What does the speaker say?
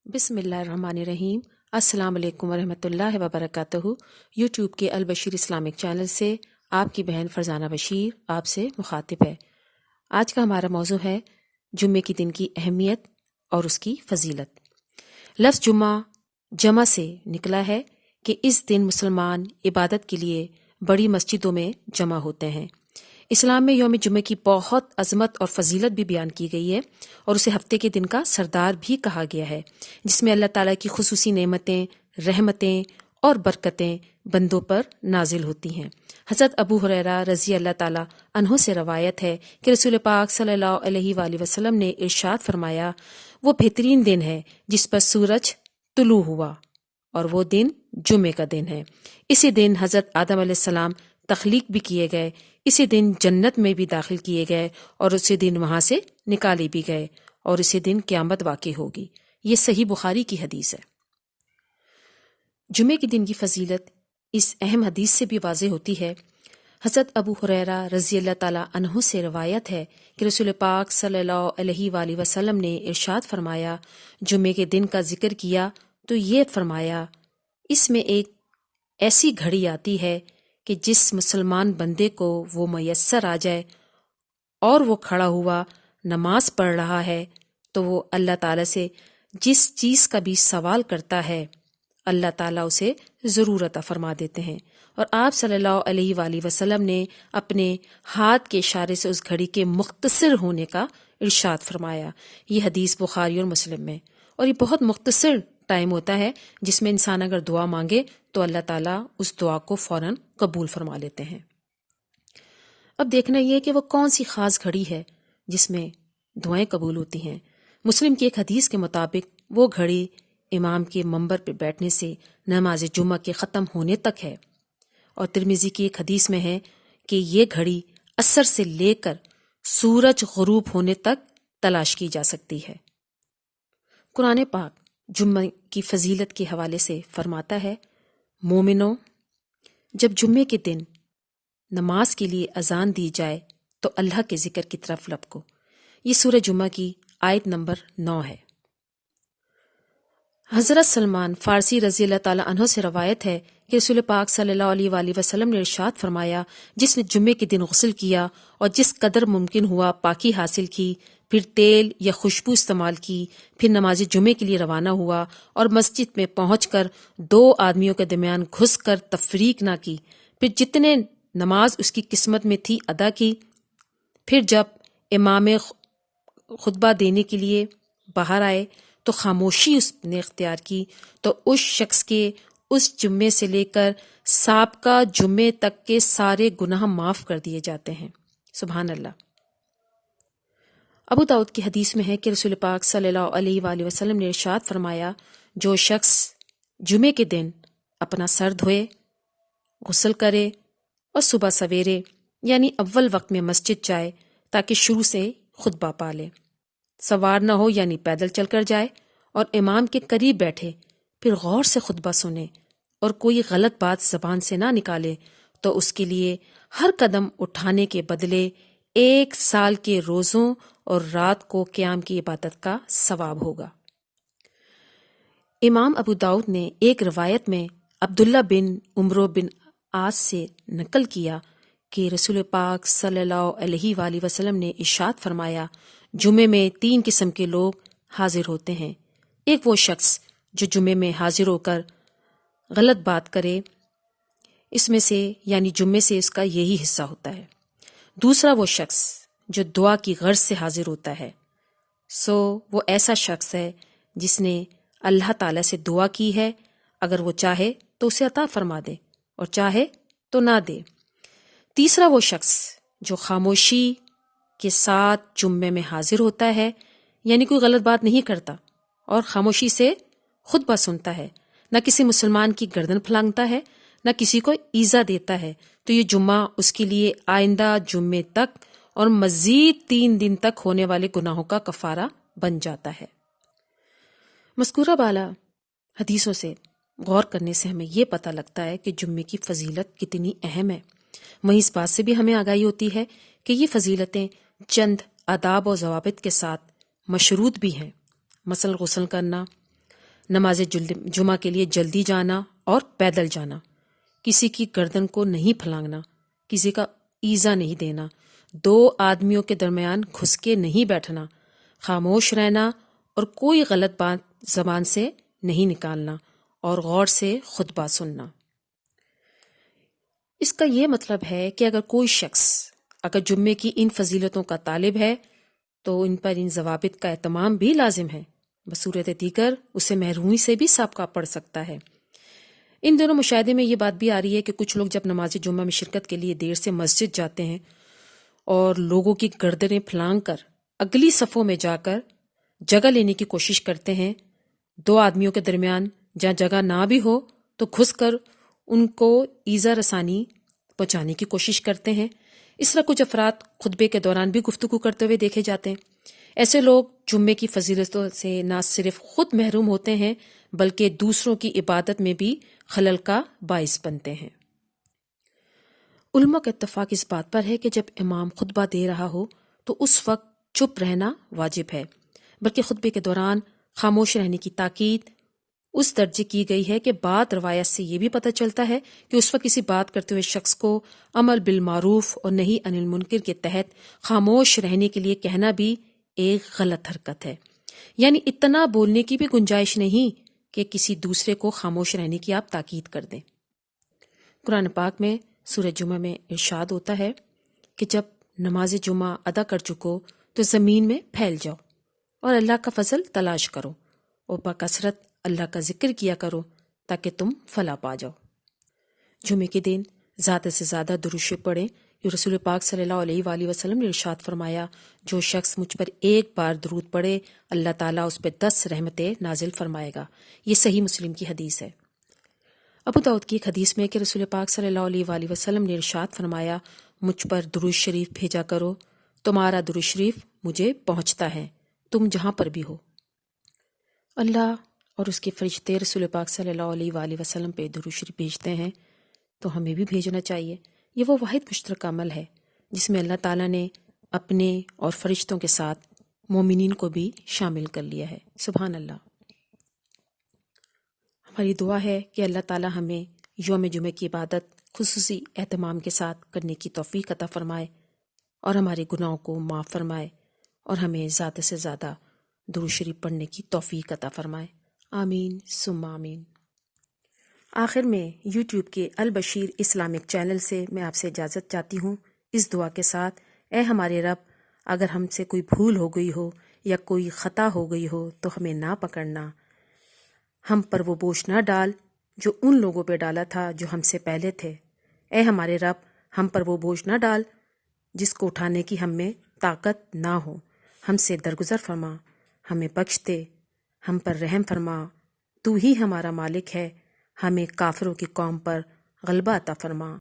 بسم اللہ الرحمن الرحیم۔ السلام علیکم ورحمۃ اللہ وبرکاتہ۔ یوٹیوب کے البشیر اسلامک چینل سے آپ کی بہن فرزانہ بشیر آپ سے مخاطب ہے۔ آج کا ہمارا موضوع ہے جمعے کے دن کی اہمیت اور اس کی فضیلت۔ لفظ جمعہ جمع سے نکلا ہے کہ اس دن مسلمان عبادت کے لیے بڑی مسجدوں میں جمع ہوتے ہیں۔ اسلام میں یوم جمعے کی بہت عظمت اور فضیلت بھی بیان کی گئی ہے اور اسے ہفتے کے دن کا سردار بھی کہا گیا ہے، جس میں اللہ تعالیٰ کی خصوصی نعمتیں، رحمتیں اور برکتیں بندوں پر نازل ہوتی ہیں۔ حضرت ابو ہریرہ رضی اللہ تعالیٰ عنہ سے روایت ہے کہ رسول پاک صلی اللہ علیہ وآلہ وسلم نے ارشاد فرمایا، وہ بہترین دن ہے جس پر سورج طلوع ہوا اور وہ دن جمعے کا دن ہے۔ اسی دن حضرت آدم علیہ السلام تخلیق بھی کیے گئے، اسی دن جنت میں بھی داخل کیے گئے اور اسی دن وہاں سے نکالے بھی گئے اور اسی دن قیامت واقع ہوگی۔ یہ صحیح بخاری کی حدیث ہے۔ جمعے کے دن کی فضیلت اس اہم حدیث سے بھی واضح ہوتی ہے۔ حضرت ابو ہریرہ رضی اللہ تعالیٰ عنہ سے روایت ہے کہ رسول پاک صلی اللہ علیہ وآلہ وسلم نے ارشاد فرمایا، جمعے کے دن کا ذکر کیا تو یہ فرمایا، اس میں ایک ایسی گھڑی آتی ہے کہ جس مسلمان بندے کو وہ میسر آ جائے اور وہ کھڑا ہوا نماز پڑھ رہا ہے تو وہ اللہ تعالیٰ سے جس چیز کا بھی سوال کرتا ہے اللہ تعالیٰ اسے ضرور عطا فرما دیتے ہیں۔ اور آپ صلی اللہ علیہ وآلہ وسلم نے اپنے ہاتھ کے اشارے سے اس گھڑی کے مختصر ہونے کا ارشاد فرمایا۔ یہ حدیث بخاری اور مسلم میں، اور یہ بہت مختصر ٹائم ہوتا ہے جس میں انسان اگر دعا مانگے تو اللہ تعالیٰ اس دعا کو فوراً قبول فرما لیتے ہیں۔ اب دیکھنا یہ کہ وہ کون سی خاص گھڑی ہے جس میں دعائیں قبول ہوتی ہیں۔ مسلم کی ایک حدیث کے مطابق وہ گھڑی امام کے منبر پہ بیٹھنے سے نماز جمعہ کے ختم ہونے تک ہے، اور ترمذی کی ایک حدیث میں ہے کہ یہ گھڑی عصر سے لے کر سورج غروب ہونے تک تلاش کی جا سکتی ہے۔ قرآن پاک جمعہ کی فضیلت کے حوالے سے فرماتا ہے، مومنوں، جب جمعے کے دن نماز کے لیے اذان دی جائے تو اللہ کے ذکر کی طرف لپکو۔ یہ سورہ جمعہ کی آیت نمبر 9 ہے۔ حضرت سلمان فارسی رضی اللہ تعالیٰ عنہ سے روایت ہے کہ رسول پاک صلی اللہ علیہ وآلہ وسلم نے ارشاد فرمایا، جس نے جمعے کے دن غسل کیا اور جس قدر ممکن ہوا پاکی حاصل کی، پھر تیل یا خوشبو استعمال کی، پھر نماز جمعے کے لیے روانہ ہوا اور مسجد میں پہنچ کر 2 آدمیوں کے درمیان گھس کر تفریق نہ کی، پھر جتنے نماز اس کی قسمت میں تھی ادا کی، پھر جب امام خطبہ دینے کے لیے باہر آئے تو خاموشی اس نے اختیار کی، تو اس شخص کے اس جمعے سے لے کر سابقہ جمعے تک کے سارے گناہ معاف کر دیے جاتے ہیں۔ سبحان اللہ۔ ابو داؤد کی حدیث میں ہے کہ رسول پاک صلی اللہ علیہ وآلہ وسلم نے ارشاد فرمایا، جو شخص جمعے کے دن اپنا سر دھوئے، غسل کرے اور صبح سویرے یعنی اول وقت میں مسجد جائے تاکہ شروع سے خطبہ پا لے، سوار نہ ہو یعنی پیدل چل کر جائے اور امام کے قریب بیٹھے، پھر غور سے خطبہ سنے اور کوئی غلط بات زبان سے نہ نکالے، تو اس کے لیے ہر قدم اٹھانے کے بدلے 1 سال کے روزوں اور رات کو قیام کی عبادت کا ثواب ہوگا۔ امام ابو داؤد نے ایک روایت میں عبداللہ بن عمرو بن عاص سے نقل کیا کہ رسول پاک صلی اللہ علیہ وآلہ وسلم نے ارشاد فرمایا، جمعے میں 3 قسم کے لوگ حاضر ہوتے ہیں۔ ایک وہ شخص جو جمعے میں حاضر ہو کر غلط بات کرے، اس میں سے یعنی جمعے سے اس کا یہی حصہ ہوتا ہے۔ دوسرا وہ شخص جو دعا کی غرض سے حاضر ہوتا ہے، سو وہ ایسا شخص ہے جس نے اللہ تعالیٰ سے دعا کی ہے، اگر وہ چاہے تو اسے عطا فرما دے اور چاہے تو نہ دے۔ تیسرا وہ شخص جو خاموشی کے ساتھ جمعے میں حاضر ہوتا ہے، یعنی کوئی غلط بات نہیں کرتا اور خاموشی سے خطبہ سنتا ہے، نہ کسی مسلمان کی گردن پھلانگتا ہے، نہ کسی کو ایذا دیتا ہے، تو یہ جمعہ اس کے لیے آئندہ جمعے تک اور مزید 3 دن تک ہونے والے گناہوں کا کفارہ بن جاتا ہے۔ مذکورہ بالا حدیثوں سے غور کرنے سے ہمیں یہ پتہ لگتا ہے کہ جمعے کی فضیلت کتنی اہم ہے۔ وہیں اس بات سے بھی ہمیں آگاہی ہوتی ہے کہ یہ فضیلتیں چند آداب و ضوابط کے ساتھ مشروط بھی ہیں، مثلا غسل کرنا، نماز جمعہ کے لیے جلدی جانا اور پیدل جانا، کسی کی گردن کو نہیں پھلانگنا، کسی کا ایذا نہیں دینا، دو آدمیوں کے درمیان گھس کے نہیں بیٹھنا، خاموش رہنا اور کوئی غلط بات زبان سے نہیں نکالنا اور غور سے خطبہ سننا۔ اس کا یہ مطلب ہے کہ اگر کوئی شخص اگر جمعے کی ان فضیلتوں کا طالب ہے تو ان پر ان ضوابط کا اہتمام بھی لازم ہے، بصورت دیگر اسے محرومی سے بھی سابقہ پڑ سکتا ہے۔ ان دونوں مشاہدے میں یہ بات بھی آ رہی ہے کہ کچھ لوگ جب نماز جمعہ میں شرکت کے لیے دیر سے مسجد جاتے ہیں اور لوگوں کی گردنیں پھلانگ کر اگلی صفوں میں جا کر جگہ لینے کی کوشش کرتے ہیں، دو آدمیوں کے درمیان جہاں جگہ نہ بھی ہو تو گھس کر ان کو ایذا رسانی پہنچانے کی کوشش کرتے ہیں۔ اس طرح کچھ افراد خطبے کے دوران بھی گفتگو کرتے ہوئے دیکھے جاتے ہیں۔ ایسے لوگ جمعے کی فضیلتوں سے نہ صرف خود محروم ہوتے ہیں بلکہ دوسروں کی عبادت میں بھی خلل کا باعث بنتے ہیں۔ علماء کا اتفاق اس بات پر ہے کہ جب امام خطبہ دے رہا ہو تو اس وقت چپ رہنا واجب ہے، بلکہ خطبے کے دوران خاموش رہنے کی تاکید اس درجے کی گئی ہے کہ بعض روایت سے یہ بھی پتہ چلتا ہے کہ اس وقت کسی بات کرتے ہوئے شخص کو امر بالمعروف اور نہی عن المنکر کے تحت خاموش رہنے کے لیے کہنا بھی ایک غلط حرکت ہے، یعنی اتنا بولنے کی بھی گنجائش نہیں کہ کسی دوسرے کو خاموش رہنے کی آپ تاکید کر دیں۔ قرآن پاک میں سورہ جمعہ میں ارشاد ہوتا ہے کہ جب نماز جمعہ ادا کر چکو تو زمین میں پھیل جاؤ اور اللہ کا فضل تلاش کرو اور بکثرت اللہ کا ذکر کیا کرو تاکہ تم فلاح پا جاؤ۔ جمعے کے دن زیادہ سے زیادہ درود شریف پڑھیں۔ یہ رسول پاک صلی اللہ علیہ وآلہ وسلم نے ارشاد فرمایا، جو شخص مجھ پر ایک بار درود پڑھے اللہ تعالیٰ اس پہ 10 رحمتیں نازل فرمائے گا۔ یہ صحیح مسلم کی حدیث ہے۔ ابو داؤد کی ایک حدیث میں کہ رسول پاک صلی اللہ علیہ وآلہ وسلم نے ارشاد فرمایا، مجھ پر درود شریف بھیجا کرو، تمہارا درود شریف مجھے پہنچتا ہے تم جہاں پر بھی ہو۔ اللہ اور اس کے فرشتے رسول پاک صلی اللہ علیہ وآلہ وسلم پہ درود شریف بھیجتے ہیں تو ہمیں بھی بھیجنا چاہیے۔ یہ وہ واحد مشترکہ عمل ہے جس میں اللہ تعالیٰ نے اپنے اور فرشتوں کے ساتھ مومنین کو بھی شامل کر لیا ہے۔ سبحان اللہ۔ ہماری دعا ہے کہ اللہ تعالیٰ ہمیں یوم جمعہ کی عبادت خصوصی اہتمام کے ساتھ کرنے کی توفیق عطا فرمائے اور ہمارے گناہوں کو معاف فرمائے اور ہمیں زیادہ سے زیادہ درود شریف پڑھنے کی توفیق عطا فرمائے۔ آمین ثم آمین۔ آخر میں یوٹیوب کے البشیر اسلامک چینل سے میں آپ سے اجازت چاہتی ہوں، اس دعا کے ساتھ، اے ہمارے رب، اگر ہم سے کوئی بھول ہو گئی ہو یا کوئی خطا ہو گئی ہو تو ہمیں نہ پکڑنا، ہم پر وہ بوجھ نہ ڈال جو ان لوگوں پہ ڈالا تھا جو ہم سے پہلے تھے۔ اے ہمارے رب، ہم پر وہ بوجھ نہ ڈال جس کو اٹھانے کی ہم میں طاقت نہ ہو، ہم سے درگزر فرما، ہمیں بخش دے، ہم پر رحم فرما، تو ہی ہمارا مالک ہے، ہمیں کافروں کی قوم پر غلبہ عطا فرما۔